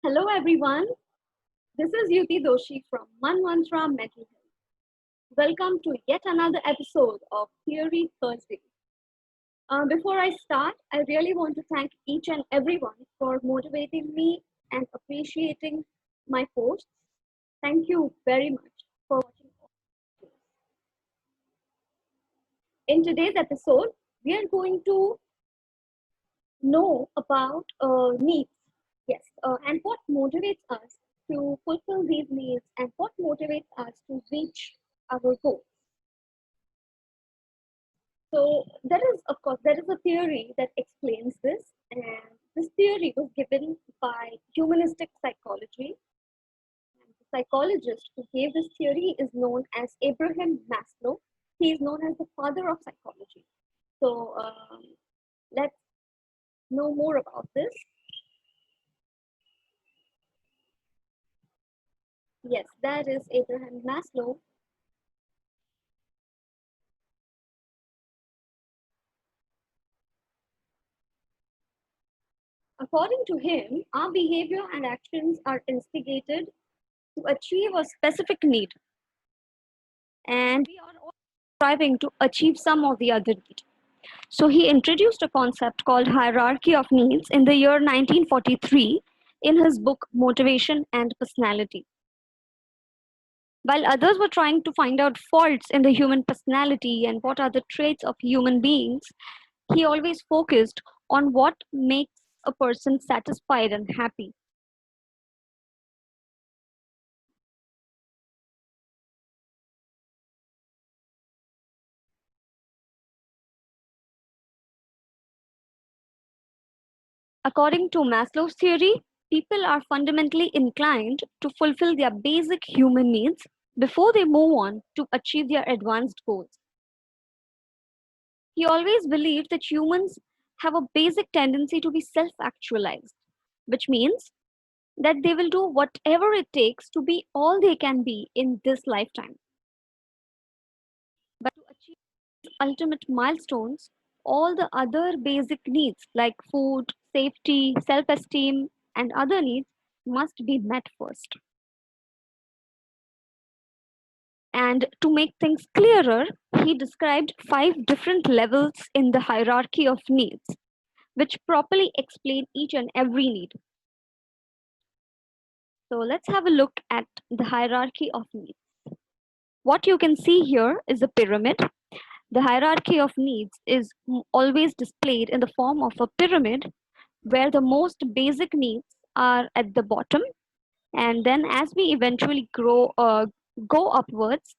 Hello everyone, this is Yuti Doshi from Manmantra Mental Health. Welcome to yet another episode of Theory Thursday. Before I start, I really want to thank each and everyone for motivating me and appreciating my posts. Thank you very much for watching all of this. In today's episode, we are going to know about needs. Yes, and what motivates us to fulfill these needs and what motivates us to reach our goals. So there is a theory that explains this, and this theory was given by Humanistic Psychology. And the psychologist who gave this theory is known as Abraham Maslow. He is known as the father of psychology. So let's know more about this. Yes, that is Abraham Maslow. According to him, our behavior and actions are instigated to achieve a specific need, and we are all striving to achieve some of the other need. So he introduced a concept called hierarchy of needs in the year 1943 in his book Motivation and Personality. While others were trying to find out faults in the human personality and what are the traits of human beings, he always focused on what makes a person satisfied and happy. According to Maslow's theory, people are fundamentally inclined to fulfill their basic human needs before they move on to achieve their advanced goals. He always believed that humans have a basic tendency to be self actualized, which means that they will do whatever it takes to be all they can be in this lifetime. But to achieve ultimate milestones, all the other basic needs like food, safety, self esteem, and other needs must be met first. And to make things clearer, he described 5 different levels in the hierarchy of needs, which properly explain each and every need. So let's have a look at the hierarchy of needs. What you can see here is a pyramid. The hierarchy of needs is always displayed in the form of a pyramid where the most basic needs are at the bottom, and then as we eventually go upwards,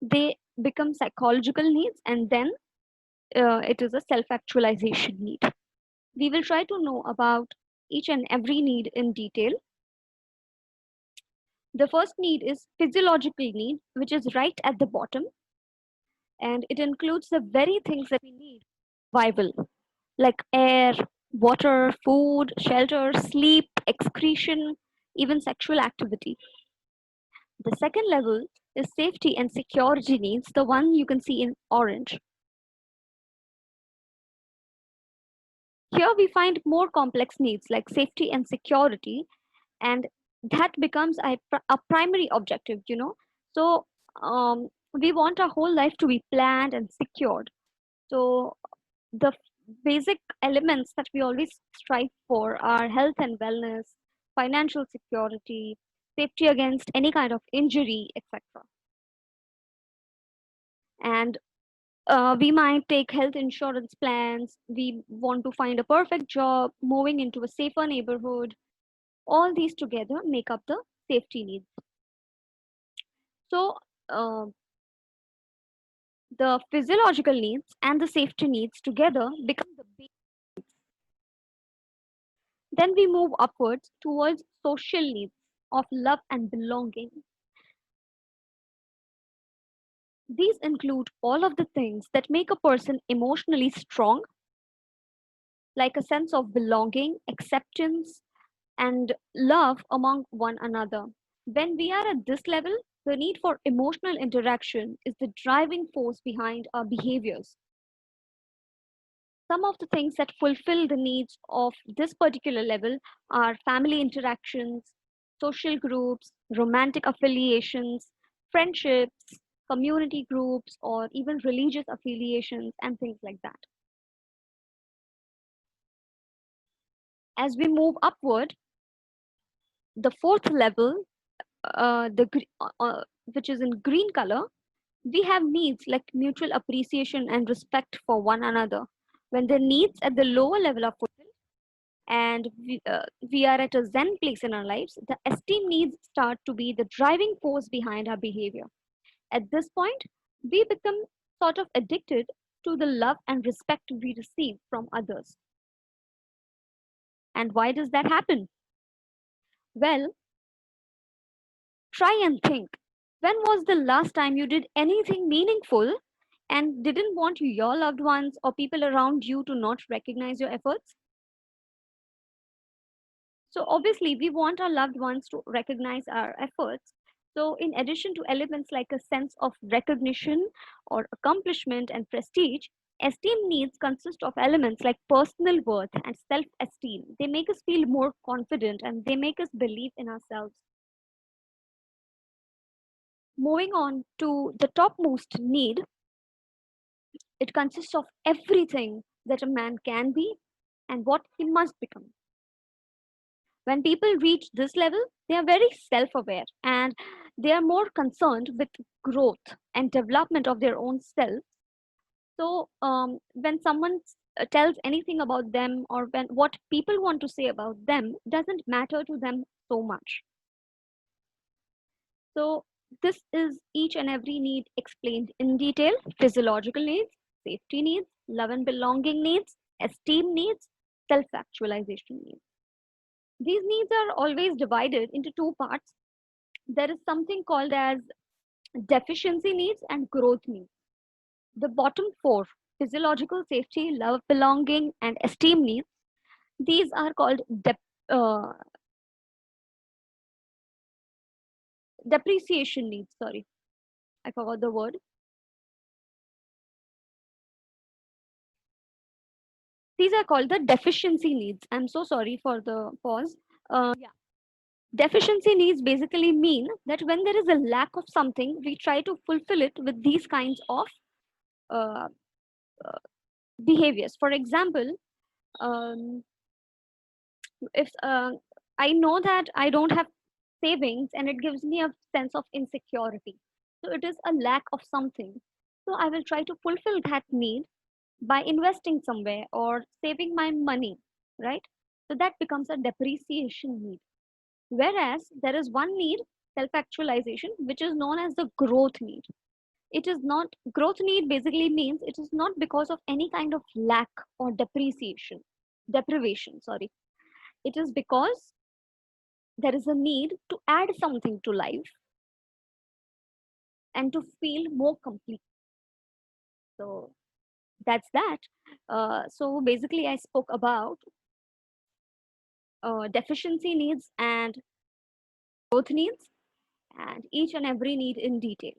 they become psychological needs, and then it is a self-actualization need. We will try to know about each and every need in detail. The first need is physiological need, which is right at the bottom, and it includes the very things that we need for survival, like air, water, food, shelter, sleep, excretion, even sexual activity. The second level is safety and security needs, the one you can see in orange. Here we find more complex needs like safety and security, and that becomes a primary objective, So we want our whole life to be planned and secured. So the basic elements that we always strive for are health and wellness, financial security, safety against any kind of injury, etc. And we might take health insurance plans. We want to find a perfect job, moving into a safer neighborhood. All these together make up the safety needs. So, the physiological needs and the safety needs together become the base. Then we move upwards towards social needs of love and belonging. These include all of the things that make a person emotionally strong, like a sense of belonging, acceptance, and love among one another. When we are at this level, the need for emotional interaction is the driving force behind our behaviors. Some of the things that fulfill the needs of this particular level are family interactions, social groups, romantic affiliations, friendships, community groups, or even religious affiliations, and things like that. As we move upward, the fourth level, which is in green color, we have needs like mutual appreciation and respect for one another. When the needs at the lower level are fulfilled, and we are at a zen place in our lives, the esteem needs start to be the driving force behind our behavior. At this point, we become sort of addicted to the love and respect we receive from others. And why does that happen? Well, try and think. When was the last time you did anything meaningful and didn't want your loved ones or people around you to not recognize your efforts? So obviously, we want our loved ones to recognize our efforts. So in addition to elements like a sense of recognition or accomplishment and prestige, esteem needs consist of elements like personal worth and self-esteem. They make us feel more confident and they make us believe in ourselves. Moving on to the topmost need, it consists of everything that a man can be and what he must become. When people reach this level, they are very self aware and they are more concerned with growth and development of their own self. So, when someone tells anything about them or when what people want to say about them doesn't matter to them so much. So, this is each and every need explained in detail: physiological needs, safety needs, love and belonging needs, esteem needs, self actualization needs. These needs are always divided into two parts. There is something called as deficiency needs and growth needs. The bottom four, physiological, safety, love, belonging, and esteem needs, these are called depreciation needs. Sorry, I forgot the word. These are called the deficiency needs. I'm so sorry for the pause. Yeah. Deficiency needs basically mean that when there is a lack of something, we try to fulfill it with these kinds of uh, behaviors. For example, um, if I know that I don't have savings and it gives me a sense of insecurity, so it is a lack of something. So I will try to fulfill that need by investing somewhere or saving my money, right? So that becomes a depreciation need. Whereas there is one need, self actualization, which is known as the growth need. It is not, growth need basically means it is not because of any kind of lack or deprivation, sorry. It is because there is a need to add something to life and to feel more complete. So that's that. So basically, I spoke about deficiency needs and growth needs, and each and every need in detail.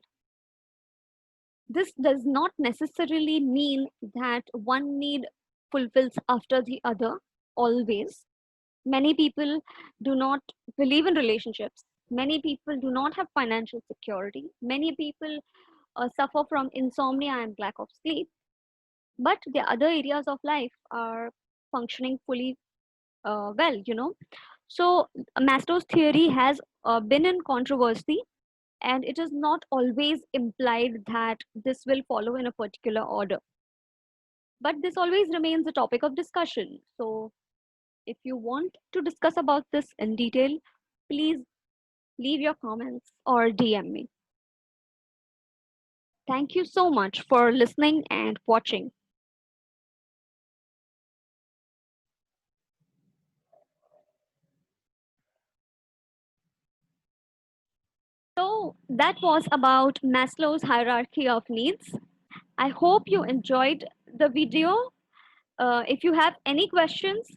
This does not necessarily mean that one need fulfills after the other always. Many people do not believe in relationships. Many people do not have financial security. Many people suffer from insomnia and lack of sleep. But the other areas of life are functioning fully well. So Maslow's theory has been in controversy, and it is not always implied that this will follow in a particular order. But this always remains a topic of discussion. So if you want to discuss about this in detail, please leave your comments or DM me. Thank you so much for listening and watching. So that was about Maslow's hierarchy of needs. I hope you enjoyed the video. If you have any questions,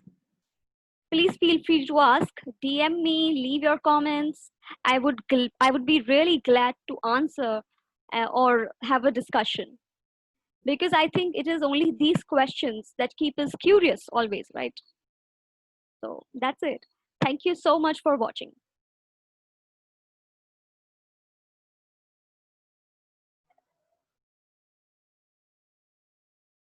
please feel free to ask. DM me, leave your comments. I would be really glad to answer or have a discussion. Because I think it is only these questions that keep us curious always, right? So that's it. Thank you so much for watching.